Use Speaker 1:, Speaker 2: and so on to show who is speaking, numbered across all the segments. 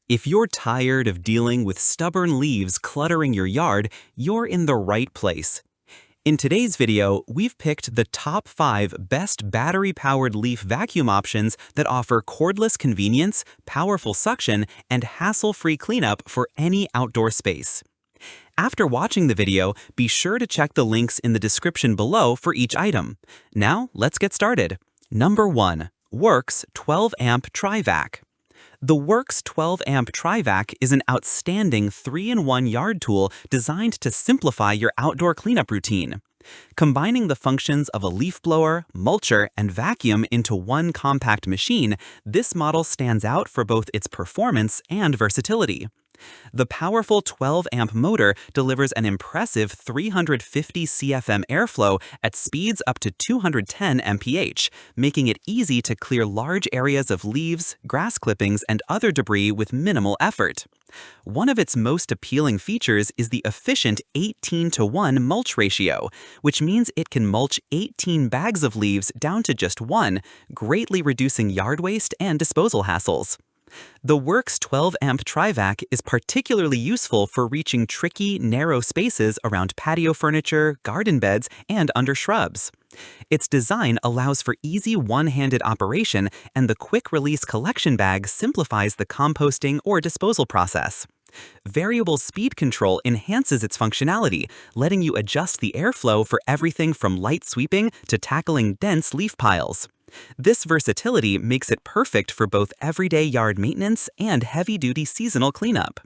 Speaker 1: If you're tired of dealing with stubborn leaves cluttering your yard, you're in the right place. In today's video, we've picked the top 5 best battery-powered leaf vacuum options that offer cordless convenience, powerful suction, and hassle-free cleanup for any outdoor space. After watching the video, be sure to check the links in the description below for each item. Now, let's get started. Number 1. WORX 12 Amp Trivac. The WORX 12 Amp Trivac is an outstanding 3-in-1 yard tool designed to simplify your outdoor cleanup routine. Combining the functions of a leaf blower, mulcher, and vacuum into one compact machine, this model stands out for both its performance and versatility. The powerful 12-amp motor delivers an impressive 350 CFM airflow at speeds up to 210 mph, making it easy to clear large areas of leaves, grass clippings, and other debris with minimal effort. One of its most appealing features is the efficient 18:1 mulch ratio, which means it can mulch 18 bags of leaves down to just 1, greatly reducing yard waste and disposal hassles. The WORX 12 Amp Trivac is particularly useful for reaching tricky, narrow spaces around patio furniture, garden beds, and under shrubs. Its design allows for easy one-handed operation, and the quick-release collection bag simplifies the composting or disposal process. Variable speed control enhances its functionality, letting you adjust the airflow for everything from light sweeping to tackling dense leaf piles. This versatility makes it perfect for both everyday yard maintenance and heavy-duty seasonal cleanup.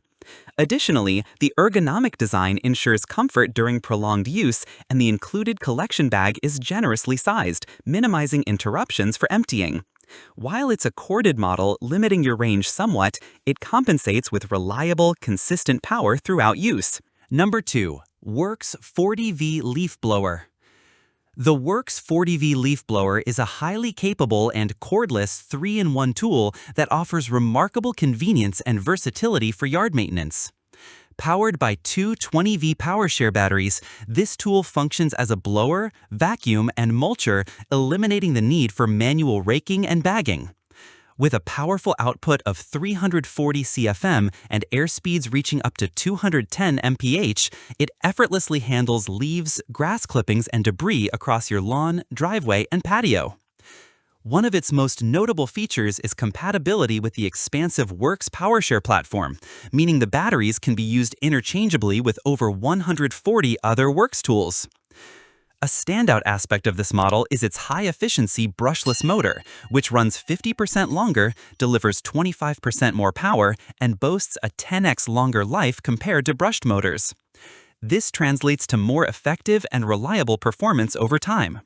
Speaker 1: Additionally, the ergonomic design ensures comfort during prolonged use, and the included collection bag is generously sized, minimizing interruptions for emptying. While it's a corded model, limiting your range somewhat, it compensates with reliable, consistent power throughout use. Number 2. WORX 40V Leaf Blower. The WORX 40V leaf blower is a highly capable and cordless 3-in-1 tool that offers remarkable convenience and versatility for yard maintenance. Powered by two 20V PowerShare batteries, this tool functions as a blower, vacuum, and mulcher, eliminating the need for manual raking and bagging. With a powerful output of 340 CFM and air speeds reaching up to 210 mph, it effortlessly handles leaves, grass clippings, and debris across your lawn, driveway, and patio. One of its most notable features is compatibility with the expansive WORX PowerShare platform, meaning the batteries can be used interchangeably with over 140 other WORX tools. A standout aspect of this model is its high-efficiency brushless motor, which runs 50% longer, delivers 25% more power, and boasts a 10x longer life compared to brushed motors. This translates to more effective and reliable performance over time.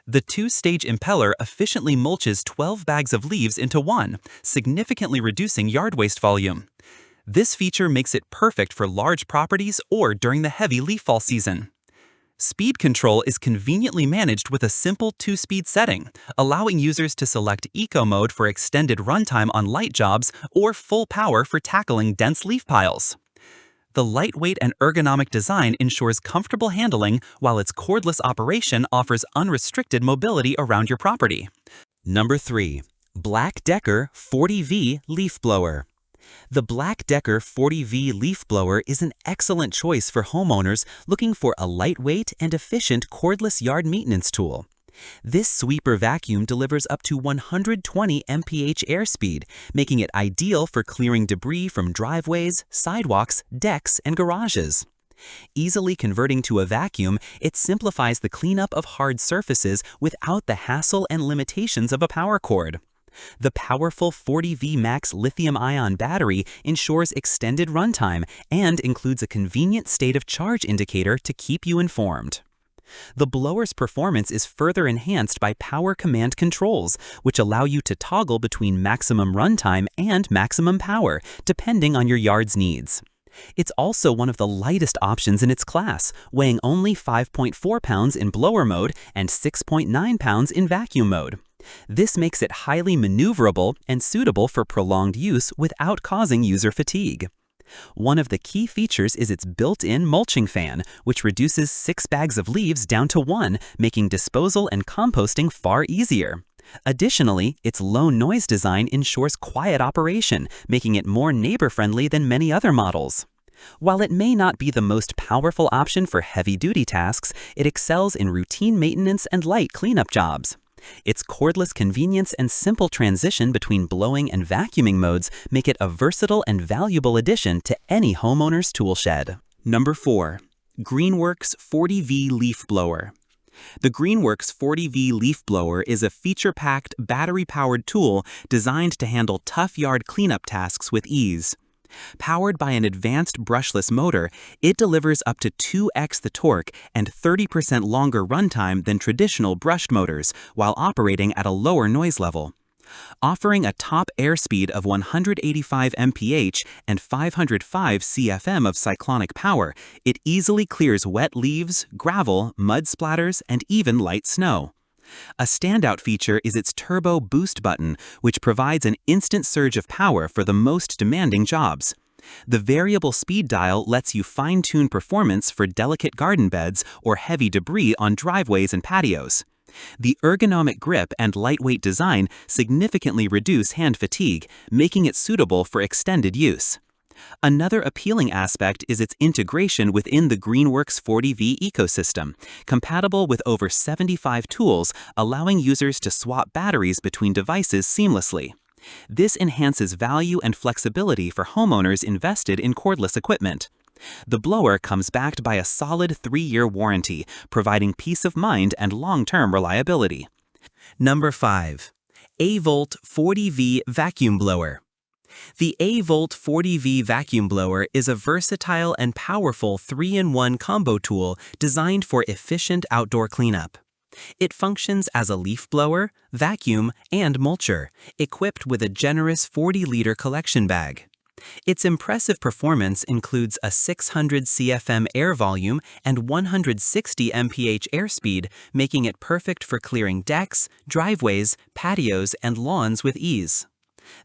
Speaker 1: The two-stage impeller efficiently mulches 12 bags of leaves into one, significantly reducing yard waste volume. This feature makes it perfect for large properties or during the heavy leaf fall season. Speed control is conveniently managed with a simple 2-speed setting, allowing users to select Eco mode for extended runtime on light jobs or full power for tackling dense leaf piles. The lightweight and ergonomic design ensures comfortable handling, while its cordless operation offers unrestricted mobility around your property. Number 3. BLACK+DECKER 40V Leaf Blower. The BLACK+DECKER 40V leaf blower is an excellent choice for homeowners looking for a lightweight and efficient cordless yard maintenance tool. This sweeper vacuum delivers up to 120 mph airspeed, making it ideal for clearing debris from driveways, sidewalks, decks, and garages. Easily converting to a vacuum, it simplifies the cleanup of hard surfaces without the hassle and limitations of a power cord. The powerful 40V Max lithium-ion battery ensures extended runtime and includes a convenient state of charge indicator to keep you informed. The blower's performance is further enhanced by power command controls, which allow you to toggle between maximum runtime and maximum power, depending on your yard's needs. It's also one of the lightest options in its class, weighing only 5.4 pounds in blower mode and 6.9 pounds in vacuum mode. This makes it highly maneuverable and suitable for prolonged use without causing user fatigue. One of the key features is its built-in mulching fan, which reduces 6 bags of leaves down to 1, making disposal and composting far easier. Additionally, its low noise design ensures quiet operation, making it more neighbor-friendly than many other models. While it may not be the most powerful option for heavy-duty tasks, it excels in routine maintenance and light cleanup jobs. Its cordless convenience and simple transition between blowing and vacuuming modes make it a versatile and valuable addition to any homeowner's tool shed. Number 4. Greenworks 40V Leaf Blower. The Greenworks 40V Leaf Blower is a feature-packed, battery-powered tool designed to handle tough yard cleanup tasks with ease. Powered by an advanced brushless motor, it delivers up to 2x the torque and 30% longer runtime than traditional brushed motors, while operating at a lower noise level. Offering a top airspeed of 185 mph and 505 cfm of cyclonic power, it easily clears wet leaves, gravel, mud splatters, and even light snow. A standout feature is its turbo boost button, which provides an instant surge of power for the most demanding jobs. The variable speed dial lets you fine-tune performance for delicate garden beds or heavy debris on driveways and patios. The ergonomic grip and lightweight design significantly reduce hand fatigue, making it suitable for extended use. Another appealing aspect is its integration within the Greenworks 40V ecosystem, compatible with over 75 tools, allowing users to swap batteries between devices seamlessly. This enhances value and flexibility for homeowners invested in cordless equipment. The blower comes backed by a solid 3-year warranty, providing peace of mind and long-term reliability. Number 5. AIVOLT 40V Vacuum Blower. The AIVOLT 40V vacuum blower is a versatile and powerful 3-in-1 combo tool designed for efficient outdoor cleanup. It functions as a leaf blower, vacuum, and mulcher, equipped with a generous 40-liter collection bag. Its impressive performance includes a 600 cfm air volume and 160 mph airspeed, making it perfect for clearing decks, driveways, patios, and lawns with ease.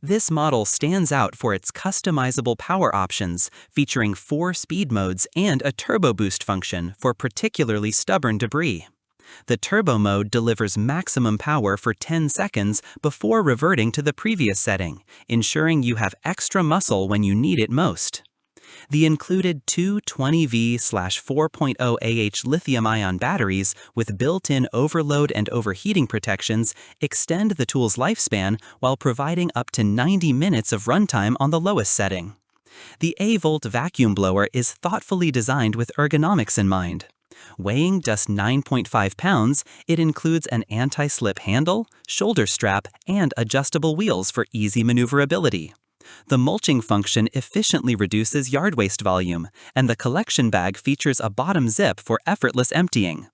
Speaker 1: This model stands out for its customizable power options, featuring 4 speed modes and a turbo boost function for particularly stubborn debris. The turbo mode delivers maximum power for 10 seconds before reverting to the previous setting, ensuring you have extra muscle when you need it most. The included two 20V/4.0 Ah lithium-ion batteries with built-in overload and overheating protections extend the tool's lifespan while providing up to 90 minutes of runtime on the lowest setting. The AIVOLT vacuum blower is thoughtfully designed with ergonomics in mind. Weighing just 9.5 pounds, it includes an anti-slip handle, shoulder strap, and adjustable wheels for easy maneuverability. The mulching function efficiently reduces yard waste volume, and the collection bag features a bottom zip for effortless emptying.